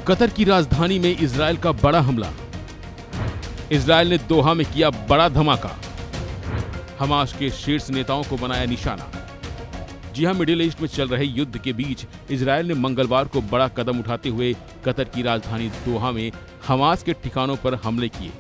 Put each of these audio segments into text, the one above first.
Qatar की राजधानी में इजरायल का बड़ा हमला। इजरायल ने दोहा में किया बड़ा धमाका। हमास के शीर्ष नेताओं को बनाया निशाना। जी हां, मिडिल ईस्ट में चल रहे युद्ध के बीच इजरायल ने मंगलवार को बड़ा कदम उठाते हुए कतर की राजधानी दोहा में हमास के ठिकानों पर हमले किए।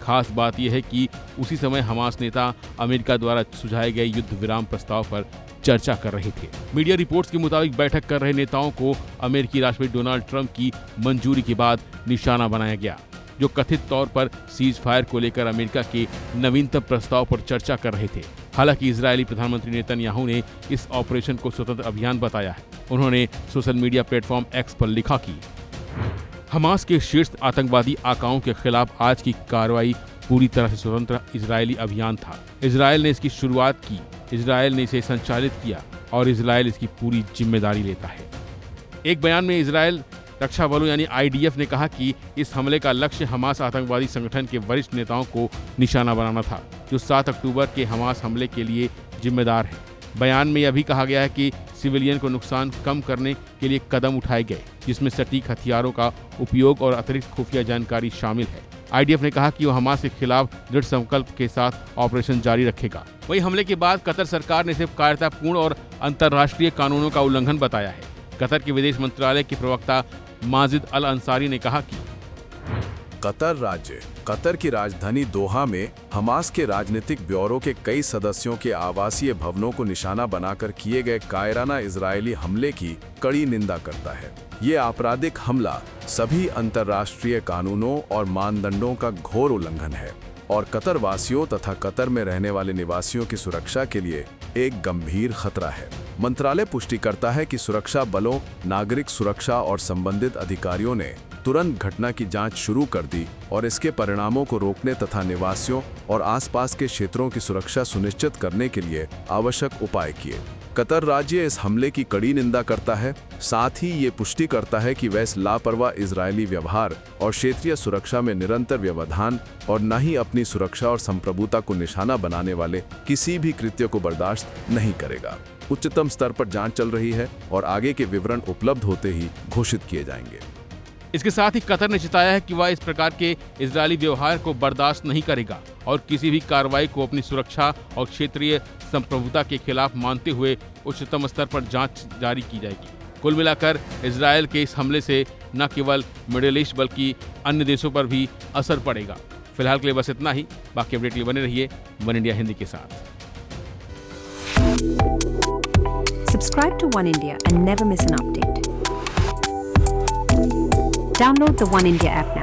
खास बात यह है कि उसी समय हमास नेता अमेरिका द्वारा सुझाए गए युद्ध विराम प्रस्ताव पर चर्चा कर रहे थे। मीडिया रिपोर्ट्स के मुताबिक बैठक कर रहे नेताओं को अमेरिकी राष्ट्रपति डोनाल्ड ट्रंप की मंजूरी के बाद निशाना बनाया गया, जो कथित तौर पर सीज फायर को लेकर अमेरिका के नवीनतम प्रस्ताव पर चर्चा कर रहे थे। हालांकि इजरायली प्रधानमंत्री नेतन्याहू ने इस ऑपरेशन को स्वतंत्र अभियान बताया है। उन्होंने सोशल मीडिया प्लेटफॉर्म एक्स पर लिखा कि हमास के शीर्ष आतंकवादी आकाओं के खिलाफ आज की कार्रवाई पूरी तरह से स्वतंत्र इजरायली अभियान था। इजरायल ने इसकी शुरुआत की, इजरायल ने इसे संचालित किया और इजरायल इसकी पूरी जिम्मेदारी लेता है। एक बयान में इजरायल रक्षा बलों यानी IDF ने कहा कि इस हमले का लक्ष्य हमास आतंकवादी संगठन के वरिष्ठ नेताओं को निशाना बनाना था, जो 7 अक्टूबर के हमास हमले के लिए जिम्मेदार है। बयान में यह भी कहा गया है कि सिविलियन को नुकसान कम करने के लिए कदम उठाए गए, जिसमें सटीक हथियारों का उपयोग और अतिरिक्त खुफिया जानकारी शामिल है। IDF ने कहा कि वह हमास के खिलाफ दृढ़ संकल्प के साथ ऑपरेशन जारी रखेगा। वहीं हमले के बाद कतर सरकार ने इसे कायरतापूर्ण और अंतर्राष्ट्रीय कानूनों का उल्लंघन बताया है। कतर के विदेश मंत्रालय के प्रवक्ता माजिद अल अंसारी ने कहा कि कतर राज्य कतर की राजधानी दोहा में हमास के राजनीतिक ब्यूरो के कई सदस्यों के आवासीय भवनों को निशाना बनाकर किए गए कायराना इजरायली हमले की कड़ी निंदा करता है। ये आपराधिक हमला सभी अंतर्राष्ट्रीय कानूनों और मानदंडों का घोर उल्लंघन है और कतर वासियों तथा कतर में रहने वाले निवासियों की सुरक्षा के लिए एक गंभीर खतरा है। मंत्रालय पुष्टि करता है कि सुरक्षा बलों, नागरिक सुरक्षा और संबंधित अधिकारियों ने तुरंत घटना की जांच शुरू कर दी और इसके परिणामों को रोकने तथा निवासियों और आसपास के क्षेत्रों की सुरक्षा सुनिश्चित करने के लिए आवश्यक उपाय किए। कतर राज्य इस हमले की कड़ी निंदा करता है, साथ ही ये पुष्टि करता है कि वह इस लापरवाह इजरायली व्यवहार और क्षेत्रीय सुरक्षा में निरंतर व्यवधान और न ही अपनी सुरक्षा और संप्रभुता को निशाना बनाने वाले किसी भी कृत्य को बर्दाश्त नहीं करेगा। उच्चतम स्तर पर जांच चल रही है और आगे के विवरण उपलब्ध होते ही घोषित किए जाएंगे। इसके साथ ही कतर ने चिताया है कि वह इस प्रकार के इजरायली व्यवहार को बर्दाश्त नहीं करेगा और किसी भी कार्रवाई को अपनी सुरक्षा और क्षेत्रीय संप्रभुता के खिलाफ मानते हुए उच्चतम स्तर पर जांच जारी की जाएगी। कुल मिलाकर इजरायल के इस हमले से न केवल मिडिल ईस्ट बल्कि अन्य देशों पर भी असर पड़ेगा। फिलहाल के लिए बस इतना ही। बाकी अपडेट के लिए बने रहिए वन इंडिया हिंदी के साथ। Subscribe to One India and never miss an update. Download the One India app